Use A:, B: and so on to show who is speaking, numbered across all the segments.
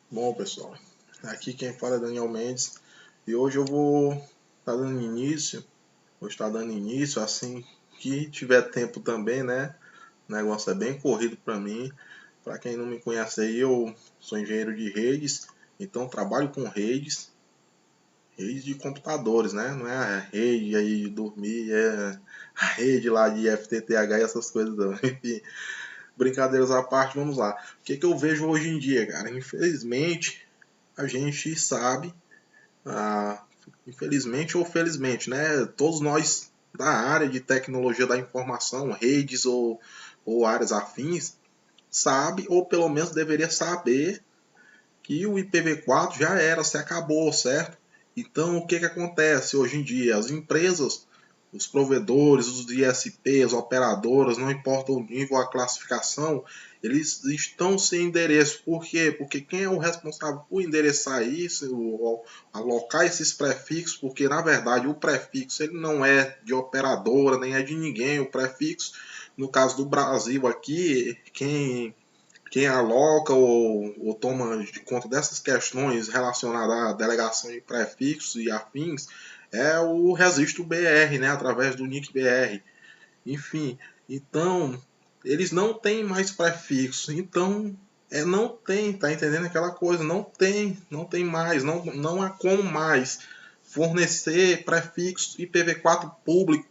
A: Bom, pessoal, aqui quem fala é Daniel Mendes e hoje eu vou estar dando início assim que tiver tempo também, né? O negócio é bem corrido para mim. Para quem não me conhece aí, eu sou engenheiro de redes, então trabalho com redes de computadores, né? Não é a rede aí de dormir, é a rede lá de FTTH e essas coisas não. Enfim, brincadeiras à parte, vamos lá. O que eu vejo hoje em dia, cara? Infelizmente, a gente sabe, ah, infelizmente ou felizmente, né? Todos nós da área de tecnologia da informação, redes ou áreas afins, sabe, ou pelo menos deveria saber que o IPv4 já era, se acabou, certo? Então, o que acontece hoje em dia? As empresas, os provedores, os ISPs, as operadoras, não importa o nível, a classificação, eles estão sem endereço. Por quê? Porque quem é o responsável por endereçar isso, alocar esses prefixos, porque na verdade o prefixo ele não é de operadora, nem é de ninguém. O prefixo, no caso do Brasil aqui, quem aloca ou toma de conta dessas questões relacionadas à delegação de prefixos e afins é o registro BR, né, através do NIC BR. Enfim, então eles não têm mais prefixos, então não tem, tá entendendo aquela coisa? Não tem mais, não há como mais fornecer prefixos IPv4 público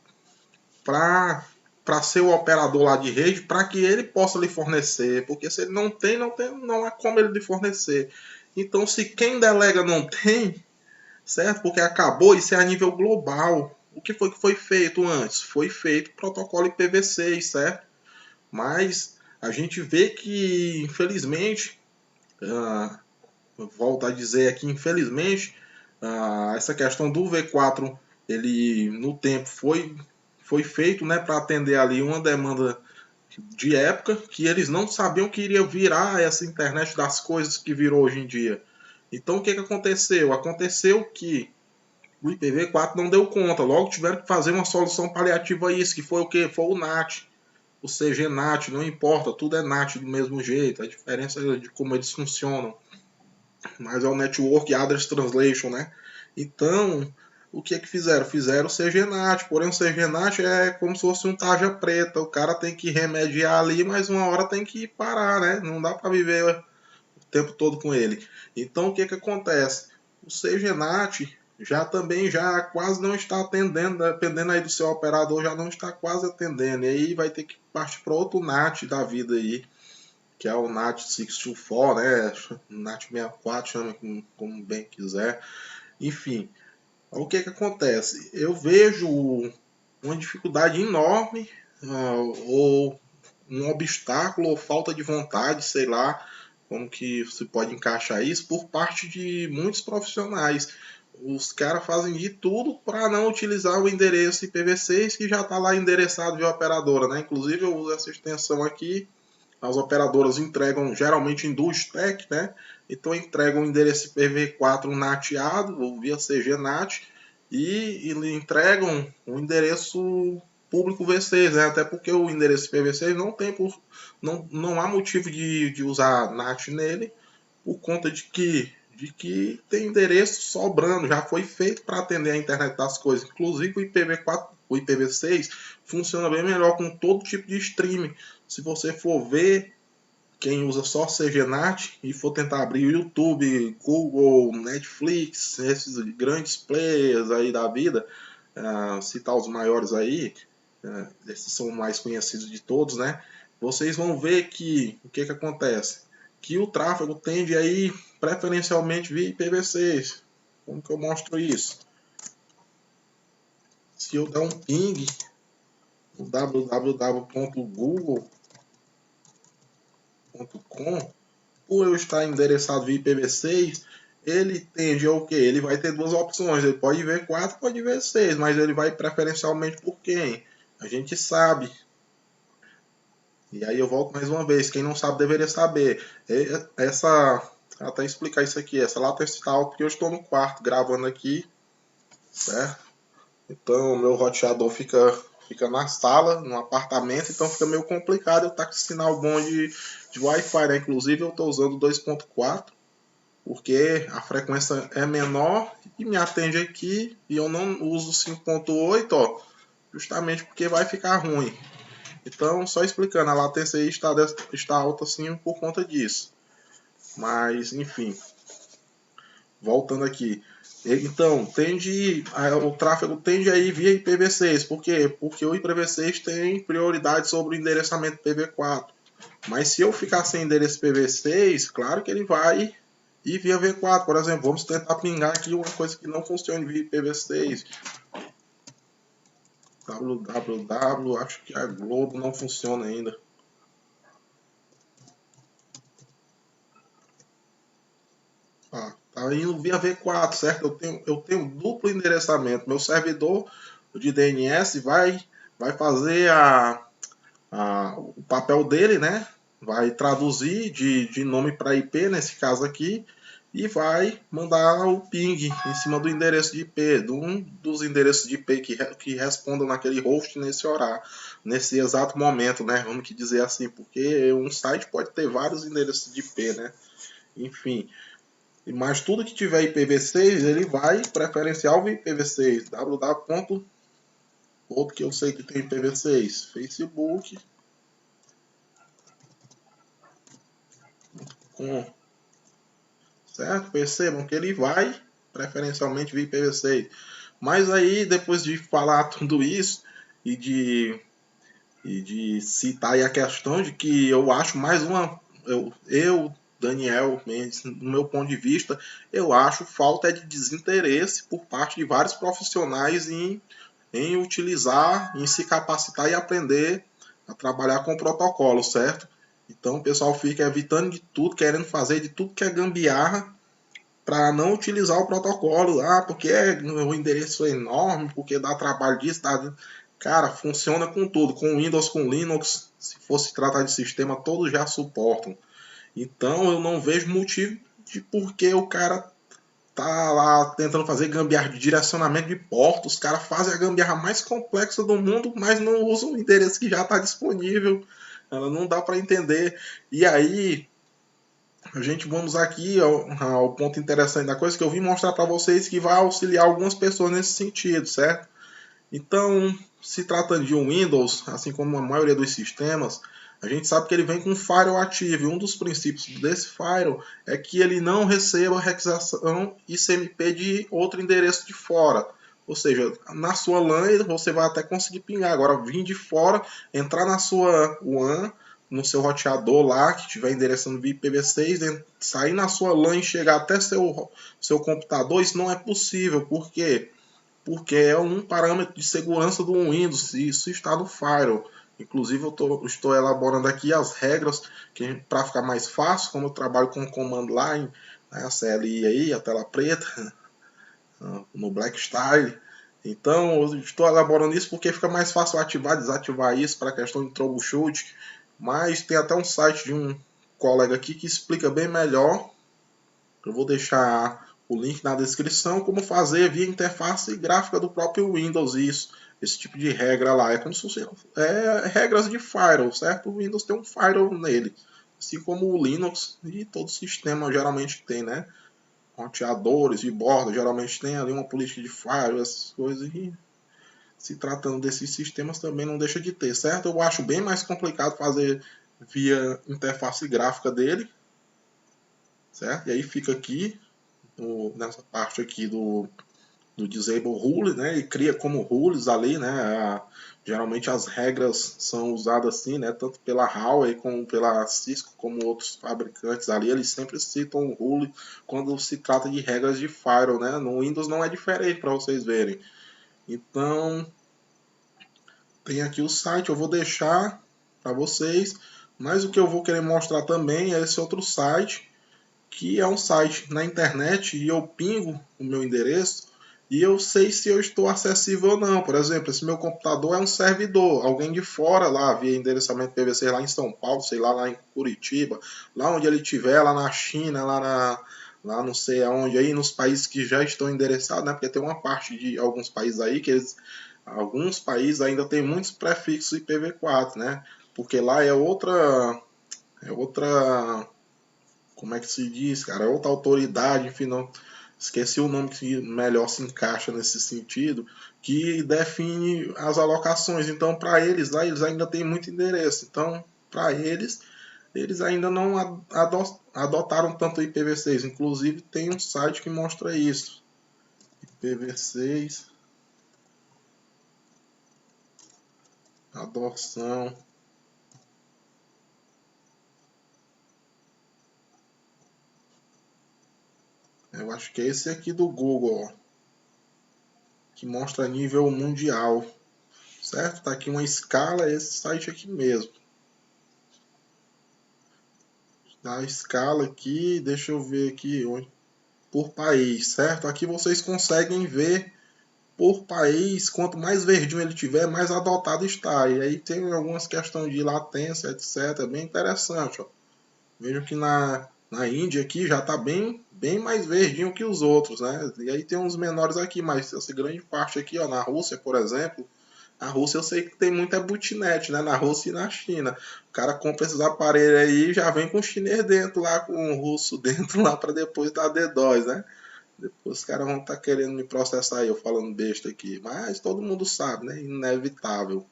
A: para ser o operador lá de rede, para que ele possa lhe fornecer, porque se ele não há como ele lhe fornecer. Então, se quem delega não tem, certo? Porque acabou, isso é a nível global. O que foi feito antes? Foi feito o protocolo IPv6, certo? Mas a gente vê que, infelizmente, ah, volto a dizer aqui, infelizmente, essa questão do V4, ele no tempo foi feito, né, para atender ali uma demanda de época que eles não sabiam que iria virar essa internet das coisas que virou hoje em dia. Então o que aconteceu? Aconteceu que o IPv4 não deu conta, logo tiveram que fazer uma solução paliativa a isso, que foi o que? Foi o NAT, o CGNAT, não importa, tudo é NAT do mesmo jeito, a diferença é de como eles funcionam, mas é o Network Address Translation, né? Então, o que fizeram? Fizeram o CGNAT, porém o CGNAT é como se fosse um tarja preta, o cara tem que remediar ali, mas uma hora tem que parar, né? Não dá para viver o tempo todo com ele. Então, o que acontece? O CGNAT já quase não está atendendo, dependendo aí do seu operador, já não está quase atendendo, e aí vai ter que partir para outro NAT da vida aí, que é o NAT 624, né? NAT 64, chama como bem quiser. Enfim, o que acontece? Eu vejo uma dificuldade enorme, ou um obstáculo, ou falta de vontade, sei lá, como que se pode encaixar isso, por parte de muitos profissionais. Os caras fazem de tudo para não utilizar o endereço IPv6 que já está lá endereçado via operadora, né? Inclusive eu uso essa extensão aqui. As operadoras entregam geralmente em dual stack, né? Então entregam o endereço IPv4 nateado, ou via CGNAT, e entregam o endereço público V6, né? Até porque o endereço IPv6 não há motivo de usar NAT nele, por conta de que tem endereço sobrando, já foi feito para atender a internet das coisas. Inclusive o IPv4, o IPv6 funciona bem melhor com todo tipo de streaming. Se você for ver, quem usa só CGNAT e for tentar abrir o YouTube, Google, Netflix, esses grandes players aí da vida, citar os maiores aí, esses são mais conhecidos de todos, né? Vocês vão ver que o que acontece? Que o tráfego tende aí preferencialmente via IPv6. Como que eu mostro isso? Se eu der um ping no www.google.com, por eu estar endereçado via IPv6, ele tende ao que? Ele vai ter duas opções. Ele pode ver 4, pode ver 6, mas ele vai preferencialmente por quem? A gente sabe. E aí eu volto mais uma vez. Quem não sabe deveria saber. Até explicar isso aqui. Essa latency tá alta porque eu estou no quarto gravando aqui, certo? Então o meu roteador fica na sala, no apartamento, então fica meio complicado eu estar com sinal bom de Wi-Fi, né? Inclusive eu estou usando 2.4. porque a frequência é menor e me atende aqui, e eu não uso 5.8, ó, justamente porque vai ficar ruim. Então, só explicando, a latência aí está alta sim por conta disso. Mas, enfim, voltando aqui. Então, o tráfego tende a ir via IPv6. Por quê? Porque o IPv6 tem prioridade sobre o endereçamento IPv4. Mas se eu ficar sem endereço IPv6, claro que ele vai ir via V4. Por exemplo, vamos tentar pingar aqui uma coisa que não funcione via IPv6. www, acho que a Globo não funciona ainda. Tá indo via V4, certo? Eu tenho duplo endereçamento. Meu servidor de DNS vai fazer o papel dele, né? Vai traduzir de nome para IP, nesse caso aqui, e vai mandar o ping em cima do endereço de IP, de um dos endereços de IP que respondam naquele host nesse horário, nesse exato momento, né? Vamos dizer assim, porque um site pode ter vários endereços de IP, né? Enfim, mas tudo que tiver IPv6, ele vai preferencial via IPv6. www. Outro que eu sei que tem IPv6, Facebook. Certo? Percebam que ele vai preferencialmente via IPv6. Mas aí, depois de falar tudo isso e de citar aí a questão de que eu acho mais uma. Daniel Mendes, no meu ponto de vista, eu acho falta de desinteresse por parte de vários profissionais em utilizar, em se capacitar e aprender a trabalhar com protocolo, certo? Então o pessoal fica evitando de tudo, querendo fazer de tudo que é gambiarra para não utilizar o protocolo. Ah, porque o endereço é enorme, porque dá trabalho disso, dá... Cara, funciona com tudo, com Windows, com Linux, se fosse tratar de sistema, todos já suportam. Então eu não vejo motivo de por que o cara tá lá tentando fazer gambiarra de direcionamento de porta. Os caras fazem a gambiarra mais complexa do mundo, mas não usam o endereço que já está disponível. Ela não dá para entender. E aí, a gente vamos aqui ao ponto interessante da coisa que eu vim mostrar para vocês que vai auxiliar algumas pessoas nesse sentido, certo? Então, se tratando de um Windows, assim como a maioria dos sistemas, a gente sabe que ele vem com um firewall ativo. E um dos princípios desse firewall é que ele não receba requisição ICMP de outro endereço de fora. Ou seja, na sua LAN você vai até conseguir pingar. Agora, vir de fora, entrar na sua WAN, no seu roteador lá, que estiver endereçando via IPv6, sair na sua LAN e chegar até seu computador, isso não é possível. Por quê? Porque é um parâmetro de segurança do Windows, e isso está no firewall. Inclusive eu estou elaborando aqui as regras para ficar mais fácil, como eu trabalho com command line, né, a CLI aí, a tela preta, no Black Style. Então eu estou elaborando isso porque fica mais fácil ativar e desativar isso para a questão de troubleshoot. Mas tem até um site de um colega aqui que explica bem melhor. Eu vou deixar o link na descrição, como fazer via interface gráfica do próprio Windows isso. Esse tipo de regra lá. É como se fosse regras de firewall, certo? O Windows tem um firewall nele. Assim como o Linux e todo sistema geralmente tem, né? Roteadores de borda geralmente tem ali uma política de firewall, essas coisas. E se tratando desses sistemas também não deixa de ter, certo? Eu acho bem mais complicado fazer via interface gráfica dele, certo? E aí fica aqui nessa parte aqui do Disable Rule, né? E cria como rules ali, né? Geralmente as regras são usadas assim, né? Tanto pela Huawei como pela Cisco, como outros fabricantes ali, eles sempre citam o rule quando se trata de regras de firewall, né? No Windows não é diferente, para vocês verem. Então, tem aqui o site, eu vou deixar para vocês, mas o que eu vou querer mostrar também é esse outro site, que é um site na internet e eu pingo o meu endereço e eu sei se eu estou acessível ou não. Por exemplo, esse meu computador é um servidor, alguém de fora lá, via endereçamento PVC lá em São Paulo, sei lá em Curitiba, lá onde ele estiver, lá na China, lá não sei aonde aí, nos países que já estão endereçados, né? Porque tem uma parte de alguns países aí que alguns países ainda tem muitos prefixos IPv4, né? Porque lá é outra como é que se diz, cara? É outra autoridade, enfim, não esqueci o nome que melhor se encaixa nesse sentido, que define as alocações. Então, para eles lá, eles ainda têm muito endereço. Então, para eles ainda não adotaram tanto o IPv6. Inclusive, tem um site que mostra isso. IPv6, adoção. Eu acho que é esse aqui do Google, ó, que mostra nível mundial, certo? Tá aqui uma escala, esse site aqui mesmo. A escala aqui, deixa eu ver aqui, por país, certo? Aqui vocês conseguem ver por país, quanto mais verdinho ele tiver, mais adotado está. E aí tem algumas questões de latência, etc. É bem interessante, ó. Vejo que na Índia aqui já está bem mais verdinho que os outros, né? E aí tem uns menores aqui, mas essa grande parte aqui, ó, na Rússia, por exemplo, a Rússia eu sei que tem muita botnet, né? Na Rússia e na China. O cara compra esses aparelhos aí e já vem com o chinês dentro lá, com o russo dentro lá para depois dar DDoS, né? Depois os caras vão estar querendo me processar aí, eu falando besta aqui. Mas todo mundo sabe, né? Inevitável.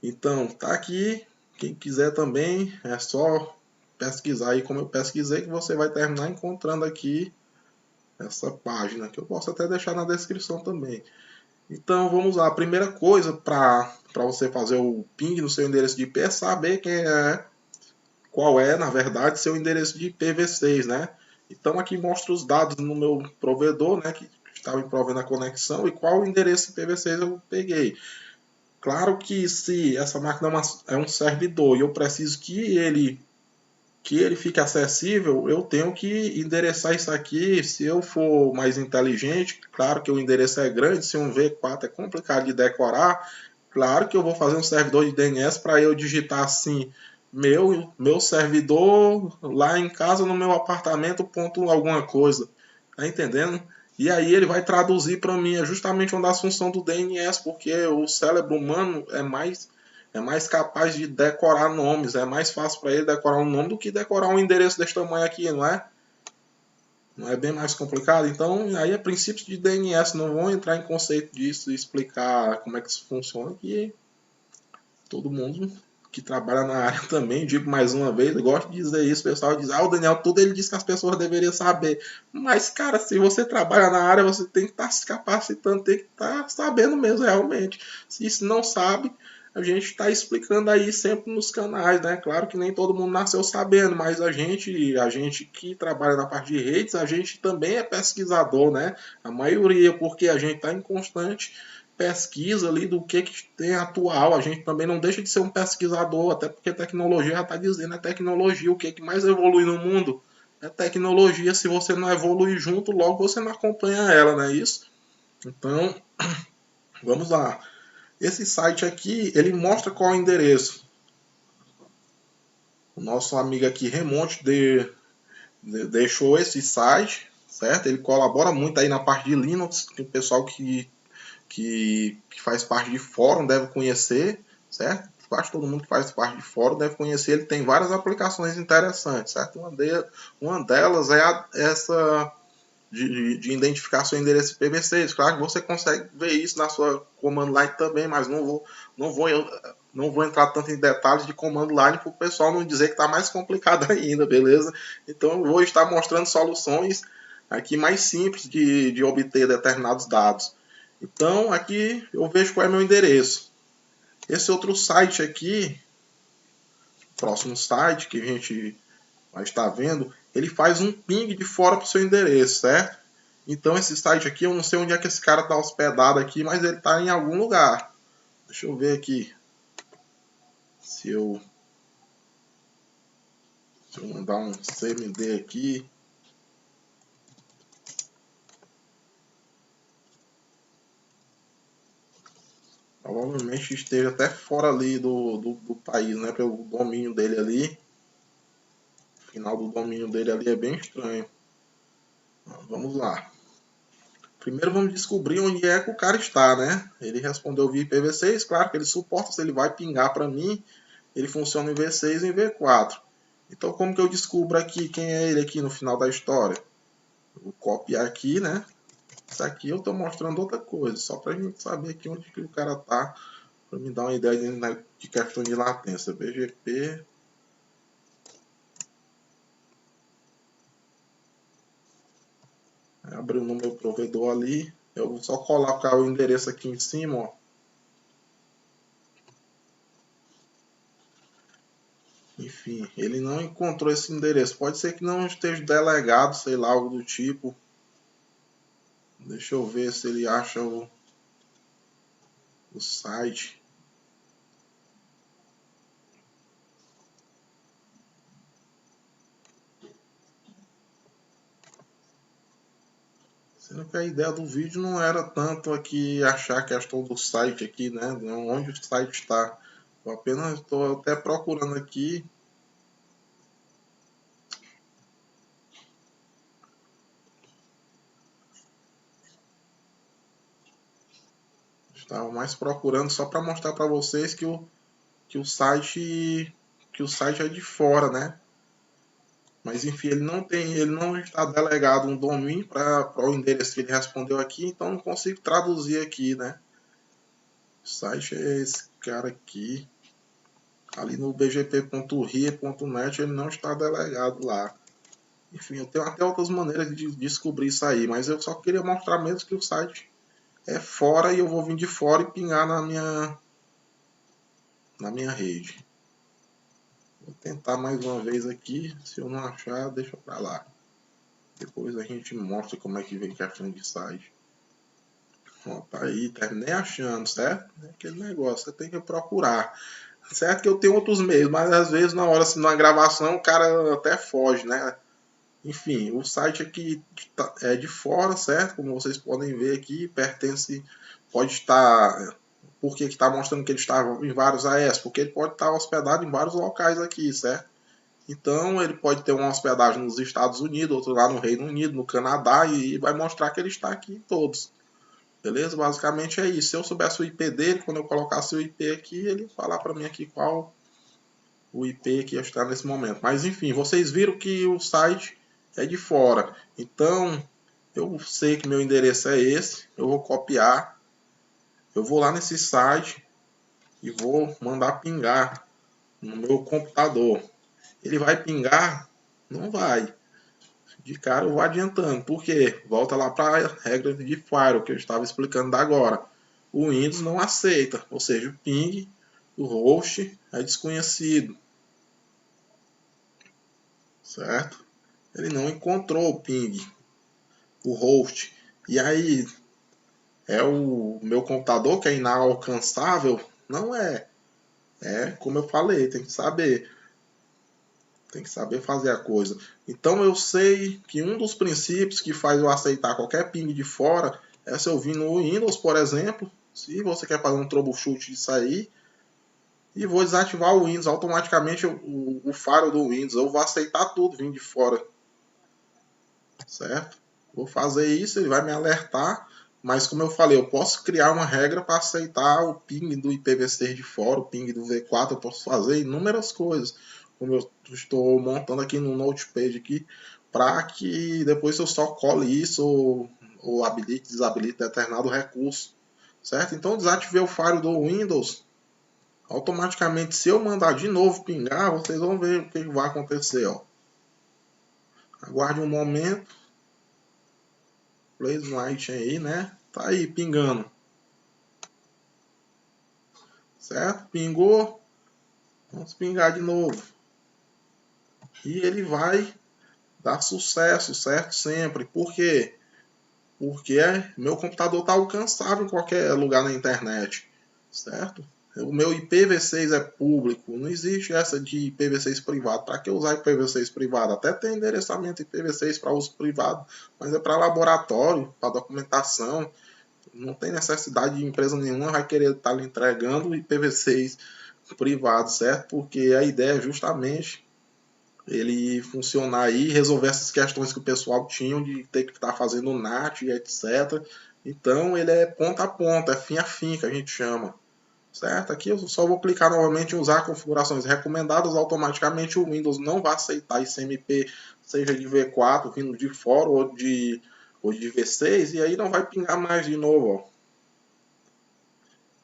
A: Então, tá aqui. Quem quiser também, é só pesquisar aí como eu pesquisei, que você vai terminar encontrando aqui essa página, que eu posso até deixar na descrição também. Então, vamos lá. A primeira coisa para você fazer o ping no seu endereço de IP é saber qual é, na verdade, seu endereço de IPv6, né? Então, aqui mostra os dados no meu provedor, né, que estava me provendo a conexão, e qual endereço IPv6 eu peguei. Claro que se essa máquina é um servidor e eu preciso que ele fique acessível, eu tenho que endereçar isso aqui. Se eu for mais inteligente, claro que o endereço é grande, se um V4 é complicado de decorar, claro que eu vou fazer um servidor de DNS para eu digitar assim, meu servidor lá em casa, no meu apartamento, ponto alguma coisa. Tá entendendo? E aí ele vai traduzir para mim, é justamente uma das funções do DNS, porque o cérebro humano é mais capaz de decorar nomes, é mais fácil para ele decorar um nome do que decorar um endereço desse tamanho aqui, não é? Não é bem mais complicado? Então, aí é princípios de DNS, não vão entrar em conceito disso e explicar como é que isso funciona, que todo mundo que trabalha na área também, digo mais uma vez, eu gosto de dizer isso, o pessoal diz, o Daniel, tudo ele diz que as pessoas deveriam saber. Mas, cara, se você trabalha na área, você tem que estar se capacitando, tem que estar sabendo mesmo realmente. Se isso não sabe, a gente está explicando aí sempre nos canais, né? Claro que nem todo mundo nasceu sabendo, mas a gente que trabalha na parte de redes, a gente também é pesquisador, né? A maioria, porque a gente está em constante pesquisa ali do que tem atual. A gente também não deixa de ser um pesquisador, até porque a tecnologia já está dizendo, é tecnologia, o que mais evolui no mundo é tecnologia. Se você não evolui junto, logo você não acompanha ela, não é isso? Então, vamos lá. Esse site aqui, ele mostra qual é o endereço. O nosso amigo aqui, Remonte, deixou esse site, certo? Ele colabora muito aí na parte de Linux, tem o pessoal que faz parte de fórum deve conhecer, certo? Quase todo mundo que faz parte de fórum deve conhecer. Ele tem várias aplicações interessantes, certo? Uma delas é essa de identificar seu endereço IPv6. Claro que você consegue ver isso na sua command line também, mas não vou entrar tanto em detalhes de command line para o pessoal não dizer que está mais complicado ainda, beleza? Então eu vou estar mostrando soluções aqui mais simples de obter determinados dados. Então, aqui eu vejo qual é meu endereço. Esse outro site aqui, próximo site que a gente vai estar vendo, ele faz um ping de fora para o seu endereço, certo? Então, esse site aqui, eu não sei onde é que esse cara está hospedado aqui, mas ele está em algum lugar. Deixa eu ver aqui. Se eu mandar um CMD aqui. Provavelmente esteja até fora ali do país, né? Pelo domínio dele ali. O final do domínio dele ali é bem estranho. Vamos lá. Primeiro vamos descobrir onde é que o cara está, né? Ele respondeu via IPv6, claro que ele suporta, se ele vai pingar para mim, ele funciona em V6 e em V4. Então como que eu descubro aqui quem é ele aqui no final da história? Eu vou copiar aqui, né? Isso aqui eu estou mostrando outra coisa, só para a gente saber aqui onde que o cara tá, para me dar uma ideia de questão de latência. BGP. Abriu no meu provedor ali. Eu vou só colocar o endereço aqui em cima, ó. Enfim, ele não encontrou esse endereço. Pode ser que não esteja delegado, sei lá, algo do tipo. Deixa eu ver se ele acha o site. Sendo que a ideia do vídeo não era tanto aqui achar a questão do site aqui, né? Onde o site está. Eu apenas estou até procurando aqui. Estava mais procurando só para mostrar para vocês que o site é de fora, né? Mas enfim, ele não está delegado um domínio para o endereço que ele respondeu aqui, então não consigo traduzir aqui, né? O site é esse cara aqui. Ali no bgp.ria.net ele não está delegado lá. Enfim, eu tenho até outras maneiras de descobrir isso aí, mas eu só queria mostrar mesmo que o site é fora e eu vou vir de fora e pingar na minha rede. Vou tentar mais uma vez aqui, se eu não achar, deixa pra lá. Depois a gente mostra como é que vem questão de site. Ó, tá aí, terminei achando, certo? É aquele negócio, você tem que procurar. Certo que eu tenho outros meios, mas às vezes na hora, assim, na gravação, o cara até foge, né? Enfim, o site aqui é de fora, certo? Como vocês podem ver aqui, pertence, pode estar... Por que está mostrando que ele está em vários AES? Porque ele pode estar hospedado em vários locais aqui, certo? Então ele pode ter uma hospedagem nos Estados Unidos, outro lá no Reino Unido, no Canadá, e vai mostrar que ele está aqui em todos. Beleza? Basicamente é isso. Se eu soubesse o IP dele, quando eu colocasse o IP aqui, ele falar para mim aqui qual o IP que está nesse momento. Mas enfim, vocês viram que o site é de fora. Então eu sei que meu endereço é esse. Eu vou copiar. Eu vou lá nesse site e vou mandar pingar no meu computador. Ele vai pingar? Não vai. De cara eu vou adiantando. Por quê? Volta lá para a regra de firewall que eu estava explicando da agora. O Windows não aceita, ou seja, o ping do host é desconhecido, certo? Ele não encontrou o ping, o host. E aí, é o meu computador que é inalcançável? Não é. É como eu falei, tem que saber. Tem que saber fazer a coisa. Então eu sei que um dos princípios que faz eu aceitar qualquer ping de fora é se eu vir no Windows, por exemplo. Se você quer fazer um troubleshoot disso aí, e vou desativar o Windows automaticamente, o firewall do Windows. Eu vou aceitar tudo vindo de fora, certo? Vou fazer isso, ele vai me alertar. Mas como eu falei, eu posso criar uma regra para aceitar o ping do IPv6 de fora, o ping do V4, eu posso fazer inúmeras coisas. Como eu estou montando aqui no Notepad aqui, para que depois eu só cole isso ou habilite, desabilite determinado recurso, certo? Então desativei o firewall do Windows, automaticamente se eu mandar de novo pingar, vocês vão ver o que vai acontecer, ó. Aguarde um momento. Blaze White aí, né? Tá aí, pingando. Certo? Pingou. Vamos pingar de novo. E ele vai dar sucesso, certo? Sempre. Por quê? Porque meu computador está alcançável em qualquer lugar na internet. Certo? O meu IPv6 é público. Não existe essa de IPv6 privado. Para que usar IPv6 privado? Até tem endereçamento IPv6 para uso privado. Mas é para laboratório, para documentação. Não tem necessidade de empresa nenhuma vai querer estar lhe entregando IPv6 privado, certo? Porque a ideia é justamente ele funcionar aí e resolver essas questões que o pessoal tinha de ter que estar fazendo NAT, etc. Então ele é ponta a ponta, é fim a fim que a gente chama, certo? Aqui eu só vou clicar novamente em usar configurações recomendadas, automaticamente o Windows não vai aceitar ICMP, seja de V4 vindo de fora ou de V6, e aí não vai pingar mais de novo, ó.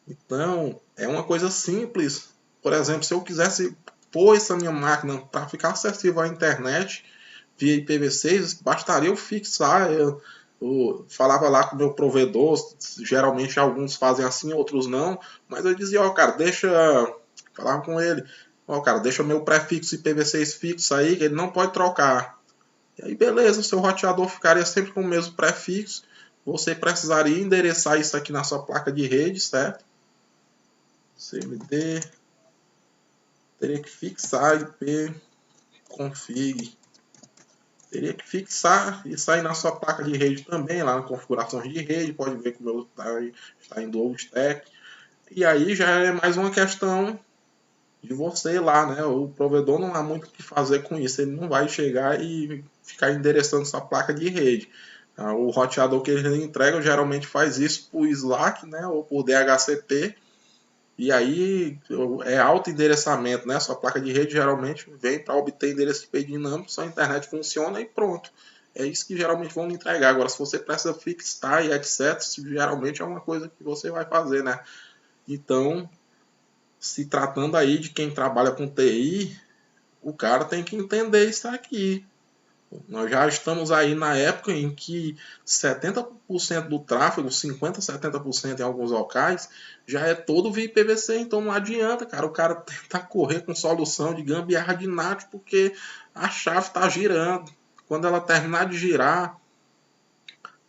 A: Então, é uma coisa simples. Por exemplo, se eu quisesse pôr essa minha máquina para ficar acessível à internet via IPv6, bastaria eu fixar. Eu falava lá com o meu provedor, geralmente alguns fazem assim, outros não, mas eu dizia, ó, cara, deixa. Falava com ele, ó, cara, deixa meu prefixo IPv6 fixo aí, que ele não pode trocar. E aí, beleza, o seu roteador ficaria sempre com o mesmo prefixo. Você precisaria endereçar isso aqui na sua placa de rede, certo? CMD, teria que fixar IP config, teria que fixar e sair na sua placa de rede também, lá na configurações de rede, pode ver que o meu está em dual stack, e aí já é mais uma questão de você lá, né? O provedor não há muito o que fazer com isso, ele não vai chegar e ficar endereçando sua placa de rede. O roteador que ele entrega geralmente faz isso por Slack, né, ou por DHCP. E aí é auto-endereçamento, né? Sua placa de rede geralmente vem para obter endereço IP dinâmico, sua internet funciona e pronto. É isso que geralmente vão lhe entregar. Agora, se você precisa fixar e etc., geralmente é uma coisa que você vai fazer, né? Então, se tratando aí de quem trabalha com TI, o cara tem que entender isso aqui. Nós já estamos aí na época em que 70% do tráfego, 50%, 70% em alguns locais, já é todo via IPv6, então não adianta, cara, o cara tentar correr com solução de gambiarra de NAT, porque a chave está girando. Quando ela terminar de girar,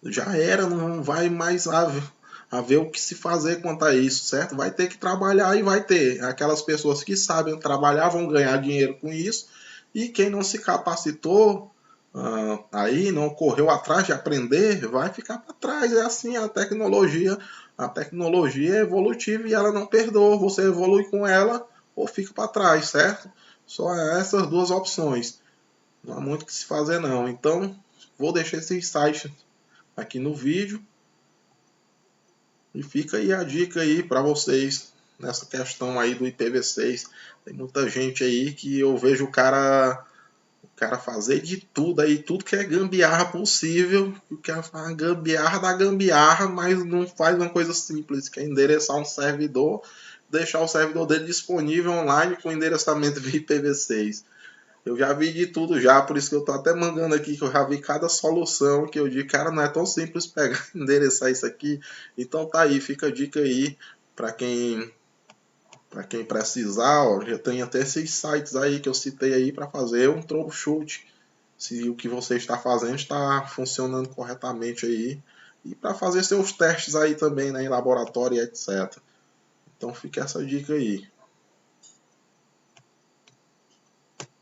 A: já era, não vai mais haver o que se fazer quanto a isso, certo? Vai ter que trabalhar e vai ter. Aquelas pessoas que sabem trabalhar vão ganhar dinheiro com isso, e quem não se capacitou, aí não correu atrás de aprender, vai ficar para trás. É assim a tecnologia. A tecnologia é evolutiva e ela não perdoa. Você evolui com ela ou fica para trás, certo? Só essas duas opções. Não há muito o que se fazer não. Então, vou deixar esses sites aqui no vídeo. E fica aí a dica aí para vocês nessa questão aí do IPv6. Tem muita gente aí que eu vejo o cara fazer de tudo aí, tudo que é gambiarra possível, o que é a gambiarra da gambiarra, mas não faz uma coisa simples, que é endereçar um servidor, deixar o servidor dele disponível online com endereçamento via IPv6. Eu já vi de tudo já, por isso que eu tô até mandando aqui, que eu já vi cada solução que eu digo, cara, não é tão simples pegar e endereçar isso aqui. Então tá aí, fica a dica aí para quem precisar, ó, já tem até esses sites aí que eu citei aí para fazer um troubleshoot, se o que você está fazendo está funcionando corretamente aí, e para fazer seus testes aí também, né, em laboratório e etc. Então fica essa dica aí.